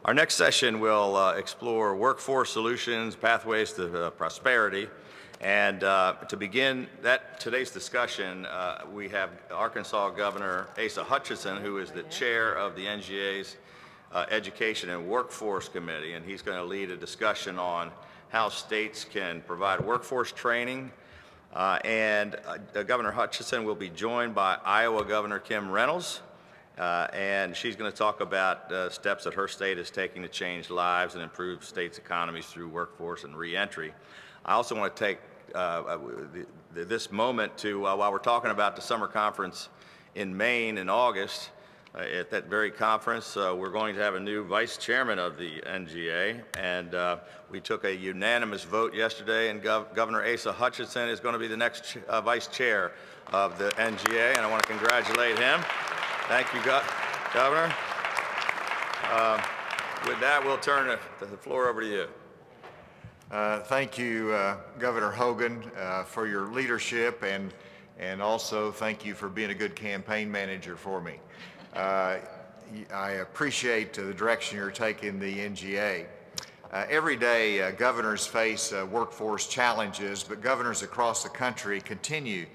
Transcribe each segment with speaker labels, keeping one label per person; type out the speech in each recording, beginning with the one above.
Speaker 1: Our next session will explore workforce solutions, pathways to prosperity. And to begin today's discussion, we have Arkansas Governor Asa Hutchinson, who is the chair of the NGA's Education and Workforce Committee, and he's going to lead a discussion on how states can provide workforce training. Governor Hutchinson will be joined by Iowa Governor Kim Reynolds, and she's going to talk about steps that her state is taking to change lives and improve states' economies through workforce and reentry. I also want to take this moment to, while we're talking about the summer conference in Maine in August, at that very conference, we're going to have a new vice chairman of the NGA, and we took a unanimous vote yesterday, and Governor Asa Hutchinson is going to be the next vice chair of the NGA, and I want to congratulate him. Thank you, Governor. With that, we'll turn the floor over to you.
Speaker 2: Thank you, Governor Hogan, for your leadership, and also thank you for being a good campaign manager for me. I appreciate the direction you're taking the NGA. Every day, governors face workforce challenges, but governors across the country continue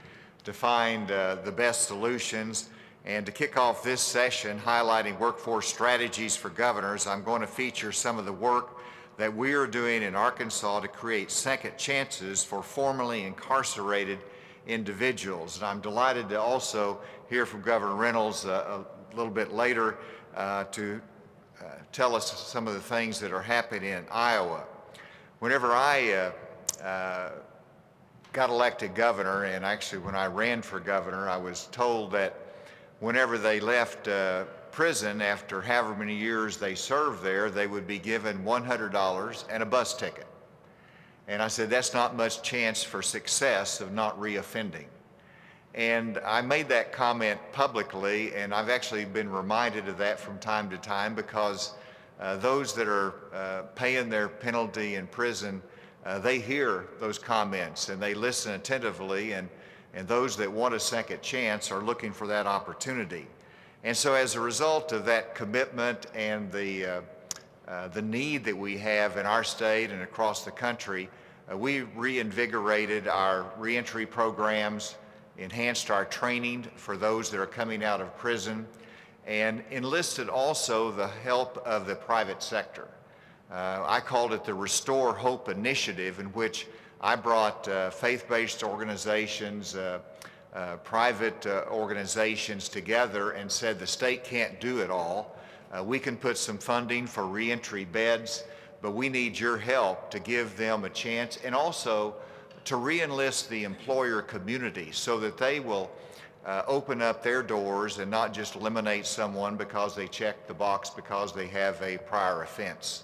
Speaker 2: to find the best solutions. And to kick off this session highlighting workforce strategies for governors, I'm going to feature some of the work that we are doing in Arkansas to create second chances for formerly incarcerated individuals. And I'm delighted to also hear from Governor Reynolds a little bit later to tell us some of the things that are happening in Iowa. Whenever I got elected governor, and actually when I ran for governor, I was told that whenever they left prison after however many years they served there, they would be given $100 and a bus ticket. And I said, that's not much chance for success of not reoffending. And I made that comment publicly, and I've actually been reminded of that from time to time because those that are paying their penalty in prison, they hear those comments and they listen attentively, and those that want a second chance are looking for that opportunity. And so as a result of that commitment and the need that we have in our state and across the country, we reinvigorated our reentry programs, enhanced our training for those that are coming out of prison, and enlisted also the help of the private sector. I called it the Restore Hope Initiative, in which I brought faith-based organizations, private organizations together and said the state can't do it all. We can put some funding for reentry beds, but we need your help to give them a chance, and also to re-enlist the employer community so that they will open up their doors and not just eliminate someone because they check the box because they have a prior offense.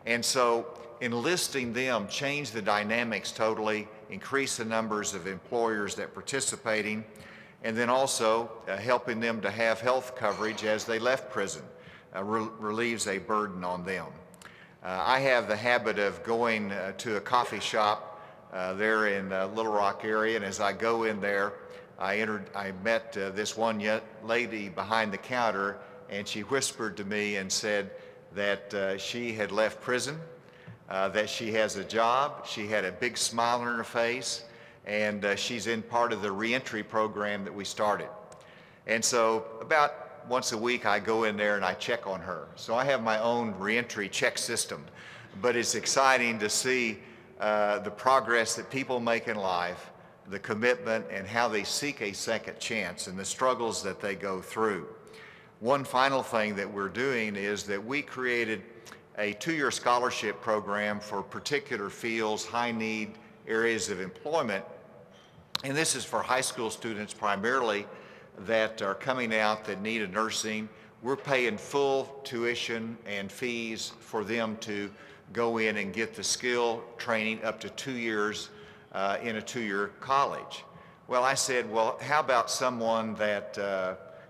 Speaker 2: And so enlisting them changed the dynamics totally, increased the numbers of employers that participating, and then also helping them to have health coverage as they left prison relieves a burden on them. I have the habit of going to a coffee shop there in Little Rock area, and as I go in there, I met this one lady behind the counter, and she whispered to me and said that she had left prison, that she has a job, she had a big smile on her face, and she's in part of the reentry program that we started. And so about once a week I go in there and I check on her. So I have my own reentry check system, but it's exciting to see the progress that people make in life, the commitment, and how they seek a second chance and the struggles that they go through. One final thing that we're doing is that we created a 2-year scholarship program for particular fields, high need areas of employment. And this is for high school students primarily that are coming out that need a nursing. We're paying full tuition and fees for them to go in and get the skill training up to 2 years in a 2-year college. Well, I said, well, how about someone that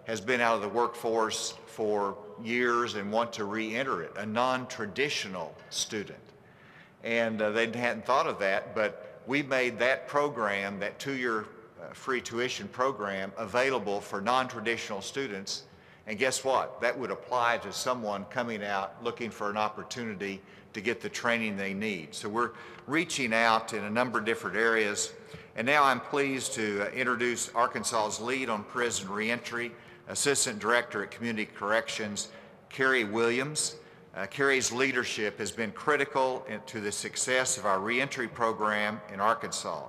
Speaker 2: has been out of the workforce for years and want to re-enter it, a non-traditional student? And they hadn't thought of that, but we made that program, that 2-year free tuition program, available for non-traditional students. And guess what? That would apply to someone coming out looking for an opportunity to get the training they need. So we're reaching out in a number of different areas. And now I'm pleased to introduce Arkansas's lead on prison reentry, Assistant Director at Community Corrections, Carrie Williams. Carrie's leadership has been critical to the success of our reentry program in Arkansas.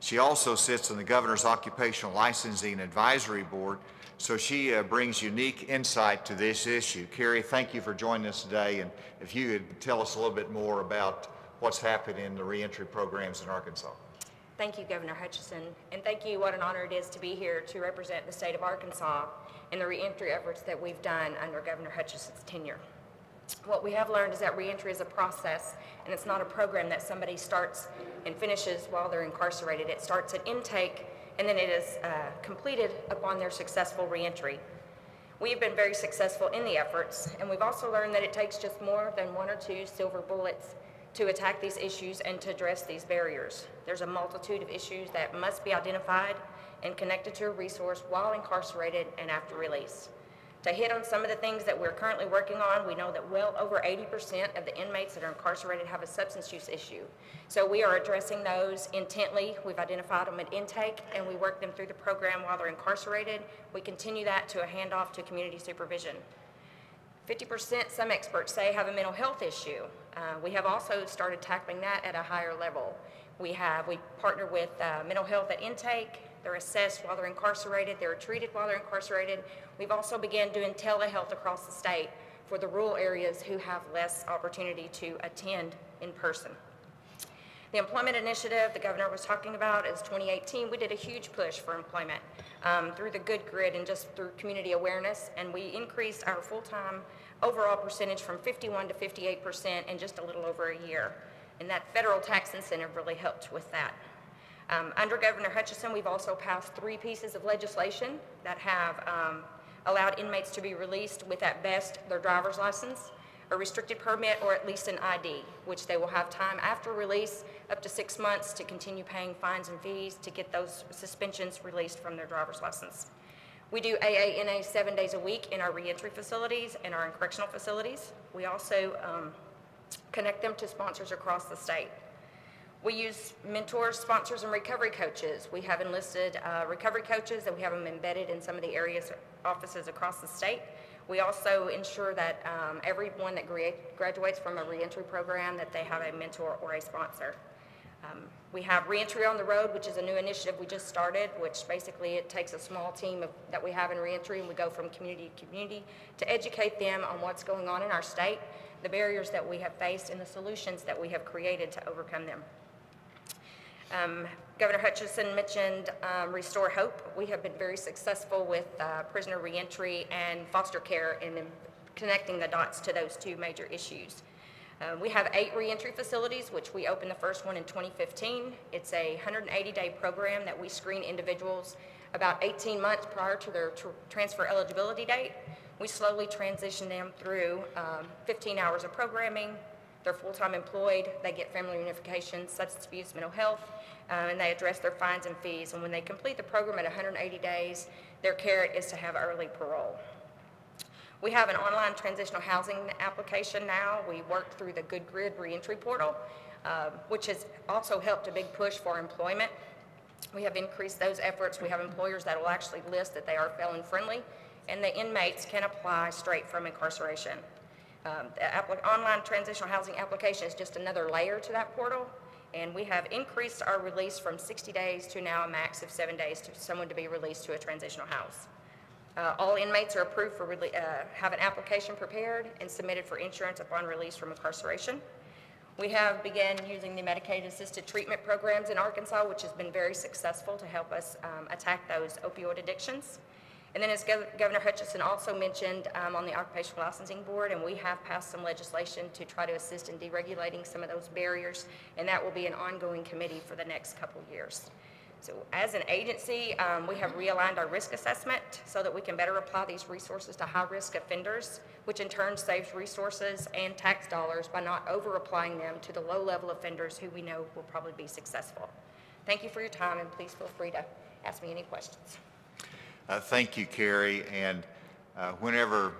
Speaker 2: She also sits on the Governor's Occupational Licensing Advisory Board, so she brings unique insight to this issue. Carrie, thank you for joining us today, and if you could tell us a little bit more about what's happening in the reentry programs in Arkansas.
Speaker 3: Thank you, Governor Hutchinson, and thank you. What an honor it is to be here to represent the state of Arkansas in the reentry efforts that we've done under Governor Hutchinson's tenure. What we have learned is that reentry is a process, and it's not a program that somebody starts and finishes while they're incarcerated. It starts at intake, and then it is completed upon their successful reentry. We've been very successful in the efforts, and we've also learned that it takes just more than one or two silver bullets to attack these issues and to address these barriers. There's a multitude of issues that must be identified and connected to a resource while incarcerated and after release. To hit on some of the things that we're currently working on, we know that well over 80% of the inmates that are incarcerated have a substance use issue. So we are addressing those intently. We've identified them at intake, and we work them through the program while they're incarcerated. We continue that to a handoff to community supervision. 50%, some experts say, have a mental health issue. We have also started tackling that at a higher level. We partner with mental health at intake. They're assessed while they're incarcerated. They're treated while they're incarcerated. We've also begun doing telehealth across the state for the rural areas who have less opportunity to attend in person. The employment initiative the governor was talking about is 2018. We did a huge push for employment through the Good Grid and just through community awareness, and we increased our full-time overall percentage from 51% to 58% in just a little over a year. And that federal tax incentive really helped with that. Under Governor Hutchinson, we've also passed 3 pieces of legislation that have allowed inmates to be released with, at best, their driver's license, a restricted permit, or at least an ID, which they will have time after release up to 6 months to continue paying fines and fees to get those suspensions released from their driver's license. We do AANA 7 days a week in our reentry facilities and our correctional facilities. We also connect them to sponsors across the state. We use mentors, sponsors, and recovery coaches. We have enlisted recovery coaches, and we have them embedded in some of the areas, offices across the state. We also ensure that everyone that graduates from a reentry program, that they have a mentor or a sponsor. We have Reentry on the Road, which is a new initiative we just started, which basically it takes a small team that we have in reentry, and we go from community to community to educate them on what's going on in our state, the barriers that we have faced, and the solutions that we have created to overcome them. Governor Hutchinson mentioned Restore Hope. We have been very successful with prisoner reentry and foster care and connecting the dots to those 2 major issues. We have 8 reentry facilities, which we opened the first one in 2015. It's a 180-day program that we screen individuals about 18 months prior to their transfer eligibility date. We slowly transition them through 15 hours of programming. They're full-time employed, they get family reunification, substance abuse, mental health, and they address their fines and fees. And when they complete the program at 180 days, their carrot is to have early parole. We have an online transitional housing application now. We work through the Good Grid reentry portal, which has also helped a big push for employment. We have increased those efforts. We have employers that will actually list that they are felon-friendly, and the inmates can apply straight from incarceration. The online transitional housing application is just another layer to that portal, and we have increased our release from 60 days to now a max of 7 days to someone to be released to a transitional house. All inmates are approved for have an application prepared and submitted for insurance upon release from incarceration. We have begun using the Medicaid-assisted treatment programs in Arkansas, which has been very successful to help us attack those opioid addictions. And then as Governor Hutchinson also mentioned on the Occupational Licensing Board, and we have passed some legislation to try to assist in deregulating some of those barriers, and that will be an ongoing committee for the next couple years. So as an agency, we have realigned our risk assessment so that we can better apply these resources to high-risk offenders, which in turn saves resources and tax dollars by not over-applying them to the low-level offenders who we know will probably be successful. Thank you for your time, and please feel free to ask me any questions.
Speaker 2: Thank you, Carrie. And Whenever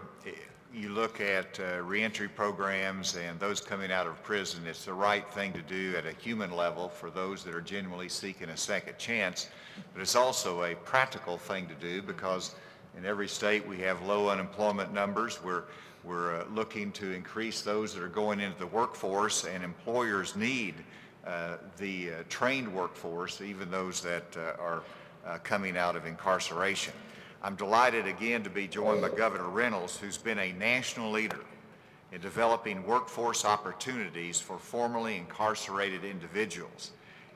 Speaker 2: you look at reentry programs and those coming out of prison, it's the right thing to do at a human level for those that are genuinely seeking a second chance, but it's also a practical thing to do because in every state we have low unemployment numbers. We're looking to increase those that are going into the workforce, and employers need the trained workforce, even those that are coming out of incarceration. I'm delighted again to be joined by Governor Reynolds, who's been a national leader in developing workforce opportunities for formerly incarcerated individuals.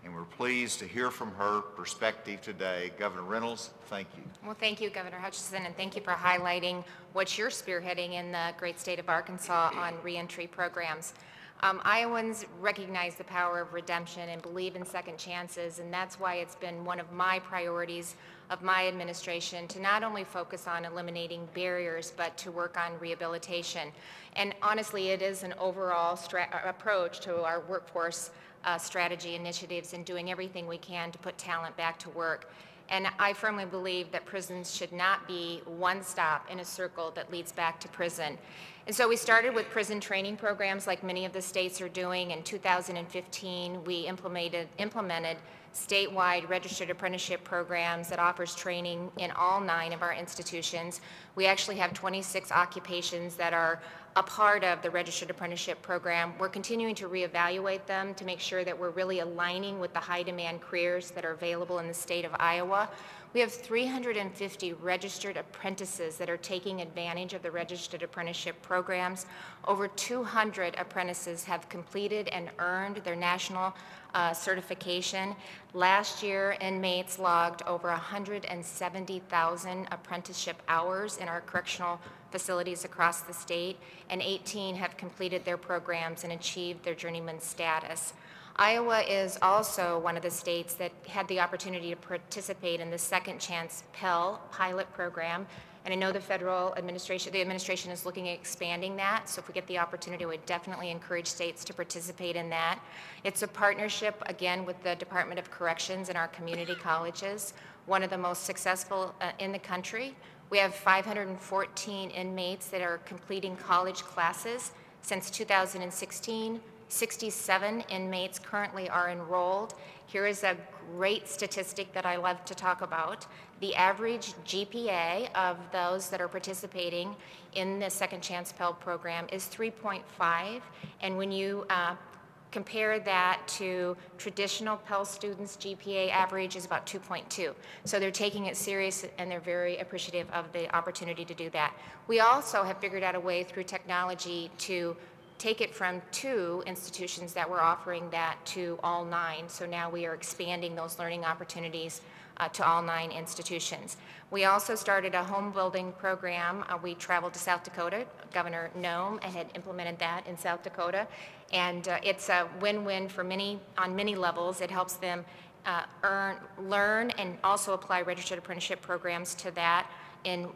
Speaker 2: And we're pleased to hear from her perspective today. Governor Reynolds, thank you.
Speaker 4: Well, thank you, Governor Hutchinson, and thank you for highlighting what you're spearheading in the great state of Arkansas on reentry programs. Iowans recognize the power of redemption and believe in second chances, and that's why it's been one of my priorities of my administration to not only focus on eliminating barriers, but to work on rehabilitation. And honestly, it is an overall approach to our workforce strategy initiatives and doing everything we can to put talent back to work. And I firmly believe that prisons should not be one stop in a circle that leads back to prison. And so we started with prison training programs like many of the states are doing. In 2015, we implemented statewide registered apprenticeship programs that offers training in all 9 of our institutions. We actually have 26 occupations that are a part of the registered apprenticeship program. We're continuing to reevaluate them to make sure that we're really aligning with the high demand careers that are available in the state of Iowa. We have 350 registered apprentices that are taking advantage of the registered apprenticeship programs. Over 200 apprentices have completed and earned their national certification. Last year, inmates logged over 170,000 apprenticeship hours in our correctional facilities across the state, and 18 have completed their programs and achieved their journeyman status. Iowa is also one of the states that had the opportunity to participate in the Second Chance Pell pilot program. And I know the administration is looking at expanding that. So if we get the opportunity, we definitely encourage states to participate in that. It's a partnership, again, with the Department of Corrections and our community colleges, one of the most successful in the country. We have 514 inmates that are completing college classes since 2016. 67 inmates currently are enrolled. Here is a great statistic that I love to talk about. The average GPA of those that are participating in the Second Chance Pell program is 3.5, and when you compare that to traditional Pell students, GPA average is about 2.2. So they're taking it serious and they're very appreciative of the opportunity to do that. We also have figured out a way through technology to take it from 2 institutions that were offering that to all 9. So now we are expanding those learning opportunities to all 9 institutions. We also started a home building program. We traveled to South Dakota. Governor Noem had implemented that in South Dakota. And it's a win-win for on many levels. It helps them learn and also apply registered apprenticeship programs to that in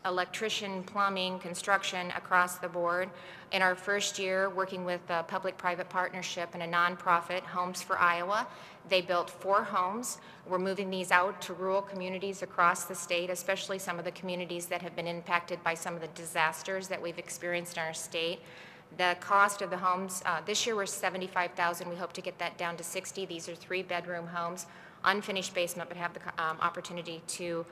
Speaker 4: electrician, plumbing, construction across the board. In our first year, working with a public-private partnership and a nonprofit, Homes for Iowa, they built 4 homes. We're moving these out to rural communities across the state, especially some of the communities that have been impacted by some of the disasters that we've experienced in our state. The cost of the homes, this year we're $75,000. We hope to get that down to $60,000. These are 3-bedroom homes, unfinished basement, but have the opportunity to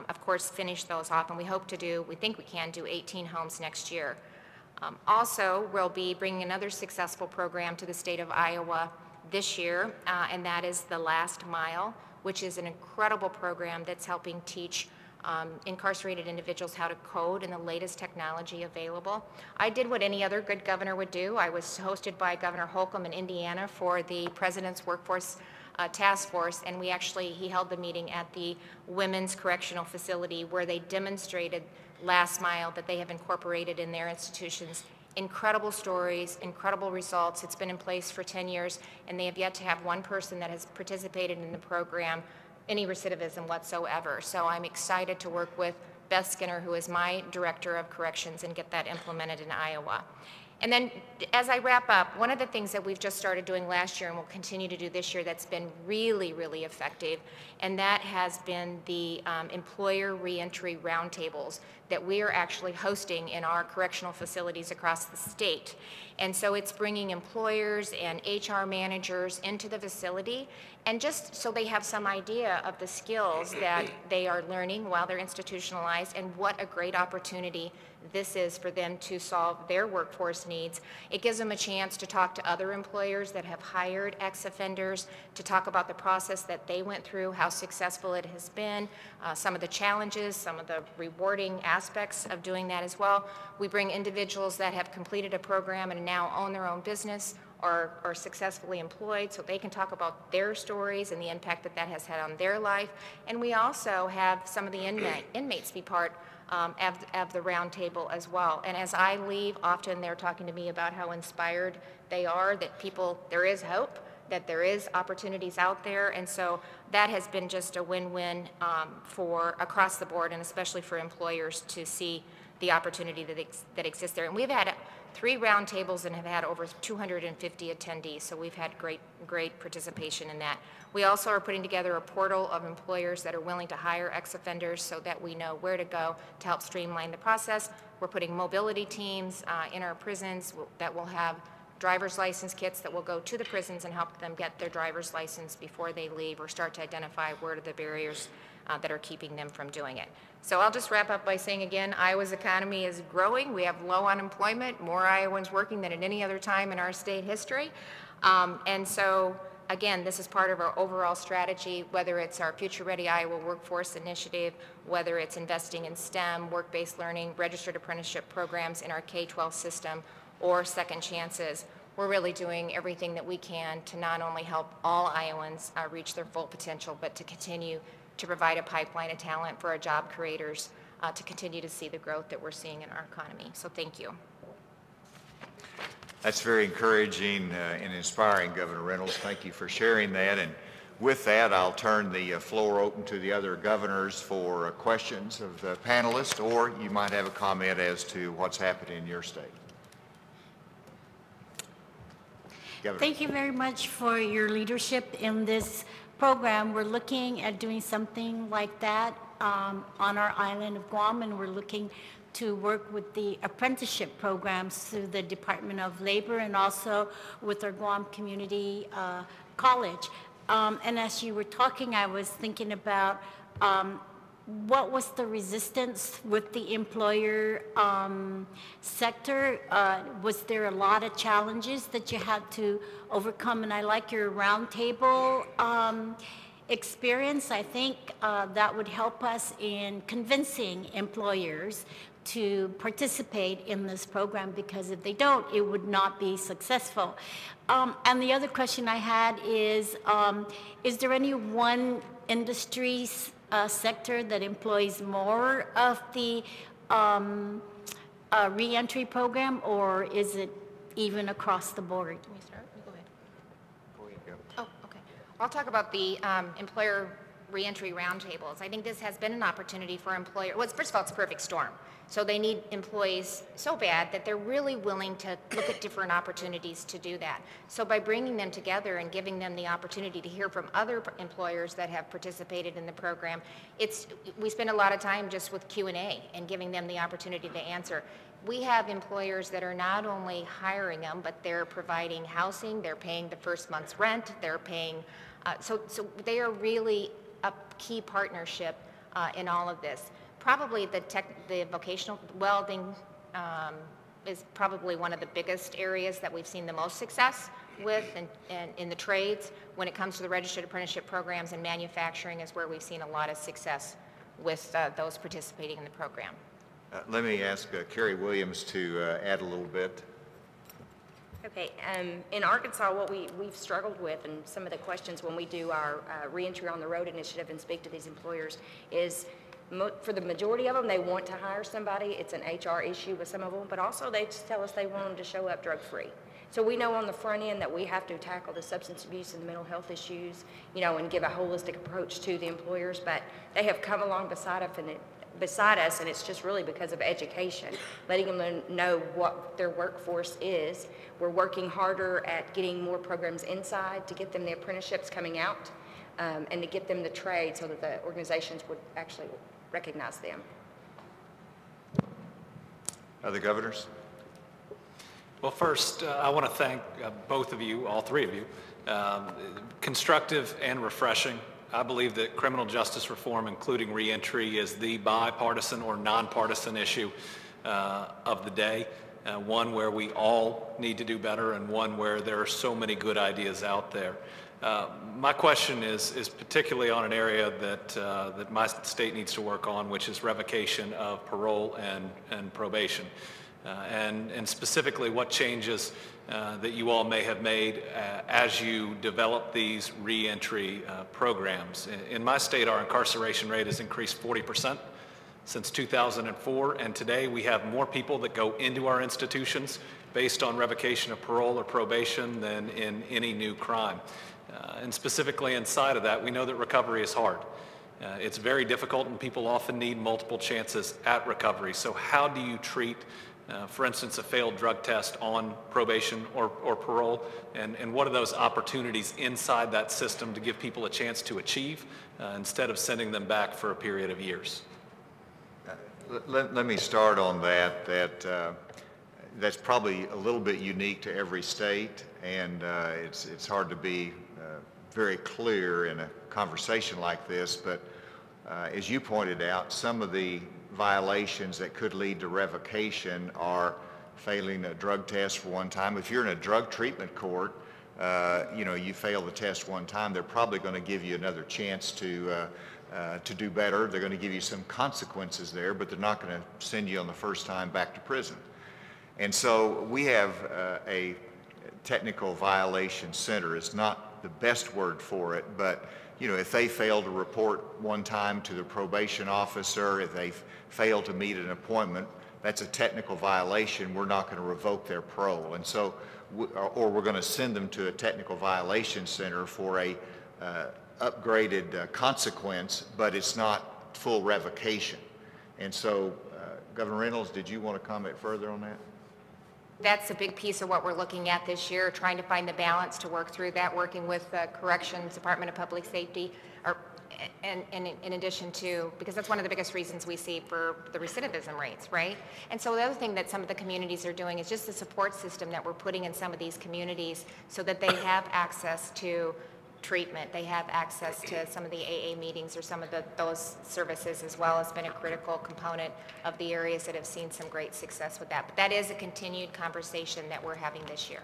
Speaker 4: of course, finish those off, and we think we can do 18 homes next year. Also, we'll be bringing another successful program to the state of Iowa this year, and that is the Last Mile, which is an incredible program that's helping teach incarcerated individuals how to code in the latest technology available. I did what any other good governor would do. I was hosted by Governor Holcomb in Indiana for the President's Workforce Task Force, and he held the meeting at the Women's Correctional Facility where they demonstrated Last Mile that they have incorporated in their institutions. Incredible stories, incredible results. It's been in place for 10 years, and they have yet to have one person that has participated in the program any recidivism whatsoever. So I'm excited to work with Beth Skinner, who is my Director of Corrections, and get that implemented in Iowa. And then as I wrap up, one of the things that we've just started doing last year and will continue to do this year that's been really, really effective, and that has been the employer reentry roundtables. that we are actually hosting in our correctional facilities across the state. And so it's bringing employers and HR managers into the facility, and just so they have some idea of the skills that they are learning while they're institutionalized, and what a great opportunity this is for them to solve their workforce needs. It gives them a chance to talk to other employers that have hired ex-offenders, to talk about the process that they went through, how successful it has been, some of the challenges, some of the rewarding aspects of doing that as well. We bring individuals that have completed a program and now own their own business, or are successfully employed, so they can talk about their stories and the impact that that has had on their life. And we also have some of the inmates be part of the roundtable as well. And as I leave, often they're talking to me about how inspired they are, that there is hope, that there is opportunities out there. And so that has been just a win-win for across the board, and especially for employers to see the opportunity that exists there. And we've had 3 roundtables and have had over 250 attendees, so we've had great participation in that. We also are putting together a portal of employers that are willing to hire ex-offenders so that we know where to go to help streamline the process. We're putting mobility teams in our prisons that will have driver's license kits that will go to the prisons and help them get their driver's license before they leave, or start to identify where are the barriers that are keeping them from doing it. So I'll just wrap up by saying again, Iowa's economy is growing. We have low unemployment, more Iowans working than at any other time in our state history. And so again, this is part of our overall strategy, whether it's our Future Ready Iowa Workforce Initiative, whether it's investing in STEM, work-based learning, registered apprenticeship programs in our K-12 system, or second chances. We're really doing everything that we can to not only help all Iowans reach their full potential, but to continue to provide a pipeline of talent for our job creators to continue to see the growth that we're seeing in our economy. So thank you.
Speaker 2: That's very encouraging and inspiring, Governor Reynolds. Thank you for sharing that. And with that, I'll turn the floor open to the other governors for questions of the panelists, or you might have a comment as to what's happening in your state. Governor.
Speaker 5: Thank you very much for your leadership in this program. We're looking at doing something like that on our island of Guam, and we're looking to work with the apprenticeship programs through the Department of Labor, and also with our Guam Community College. And as you were talking, I was thinking about what was the resistance with the employer sector? Was there a lot of challenges that you had to overcome? And I like your roundtable experience. I think that would help us in convincing employers to participate in this program, because if they don't, it would not be successful. And the other question I had is there any one industry sector that employs more of the reentry program, or is it even across the board?
Speaker 4: Can we start? You go ahead.
Speaker 2: Go ahead,
Speaker 4: Oh, okay. I'll talk about the employer reentry roundtables. I think this has been an opportunity for employers. Well, first of all, it's a perfect storm. So they need employees so bad that they're really willing to look at different opportunities to do that. So by bringing them together and giving them the opportunity to hear from other employers that have participated in the program, we spend a lot of time just with Q&A and giving them the opportunity to answer. We have employers that are not only hiring them, but they're providing housing, they're paying the first month's rent, they're paying, so they are really a key partnership in all of this. Probably the vocational welding is probably one of the biggest areas that we've seen the most success with, and in the trades. When it comes to the registered apprenticeship programs, and manufacturing is where we've seen a lot of success with those participating in the program.
Speaker 2: Let me ask Carrie Williams to add a little bit.
Speaker 3: Okay, in Arkansas, what we've struggled with, and some of the questions when we do our reentry on the road initiative and speak to these employers, is for the majority of them, they want to hire somebody. It's an HR issue with some of them, but also they just tell us they want them to show up drug-free. So we know on the front end that we have to tackle the substance abuse and the mental health issues, you know, and give a holistic approach to the employers, but they have come along beside us, and it's just really because of education, letting them know what their workforce is. We're working harder at getting more programs inside to get them the apprenticeships coming out, and to get them the trade so that the organizations would actually recognize them.
Speaker 2: Other governors?
Speaker 6: Well, first, I want to thank both of you, all three of you. Constructive and refreshing. I believe that criminal justice reform, including reentry, is the bipartisan or nonpartisan issue of the day. One where we all need to do better, and one where there are so many good ideas out there. My question is particularly on an area that my state needs to work on, which is revocation of parole and probation. And specifically what changes that you all may have made as you develop these reentry programs. In my state, our incarceration rate has increased 40% since 2004, and today we have more people that go into our institutions based on revocation of parole or probation than in any new crime. And specifically inside of that, we know that recovery is hard. It's very difficult, and people often need multiple chances at recovery. So how do you treat for instance, a failed drug test on probation or parole, and what are those opportunities inside that system to give people a chance to achieve instead of sending them back for a period of years?
Speaker 2: Let me start on that. That's probably a little bit unique to every state, and it's hard to be very clear in a conversation like this, but as you pointed out, some of the violations that could lead to revocation are failing a drug test for one time. If you're in a drug treatment court, you fail the test one time, they're probably going to give you another chance to do better. They're going to give you some consequences there, but they're not going to send you on the first time back to prison. And so we have a technical violation center. It's not the best word for it, but if they fail to report one time to the probation officer, if they fail to meet an appointment, that's a technical violation. We're not going to revoke their parole. And so, or we're going to send them to a technical violation center for a upgraded consequence, but it's not full revocation. And so, Governor Reynolds, did you want to comment further on that?
Speaker 4: That's a big piece of what we're looking at this year, trying to find the balance to work through that, working with the Corrections Department of Public Safety, and in addition to, because that's one of the biggest reasons we see for the recidivism rates, right? And so the other thing that some of the communities are doing is just the support system that we're putting in some of these communities so that they have access to treatment. They have access to some of the AA meetings or some of those services as well has been a critical component of the areas that have seen some great success with that. But that is a continued conversation that we're having this year.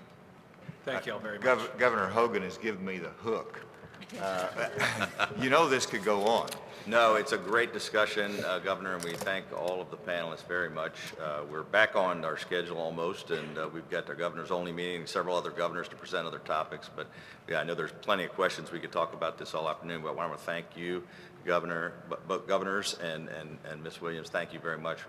Speaker 6: Thank you all very much.
Speaker 2: Governor Hogan has given me the hook. This could go on.
Speaker 1: No, it's a great discussion, Governor, and we thank all of the panelists very much. We're back on our schedule almost, and we've got our governors only meeting, several other governors to present other topics. But yeah, I know there's plenty of questions we could talk about this all afternoon, but I want to thank you, Governor, both governors, and Ms. Williams. Thank you very much.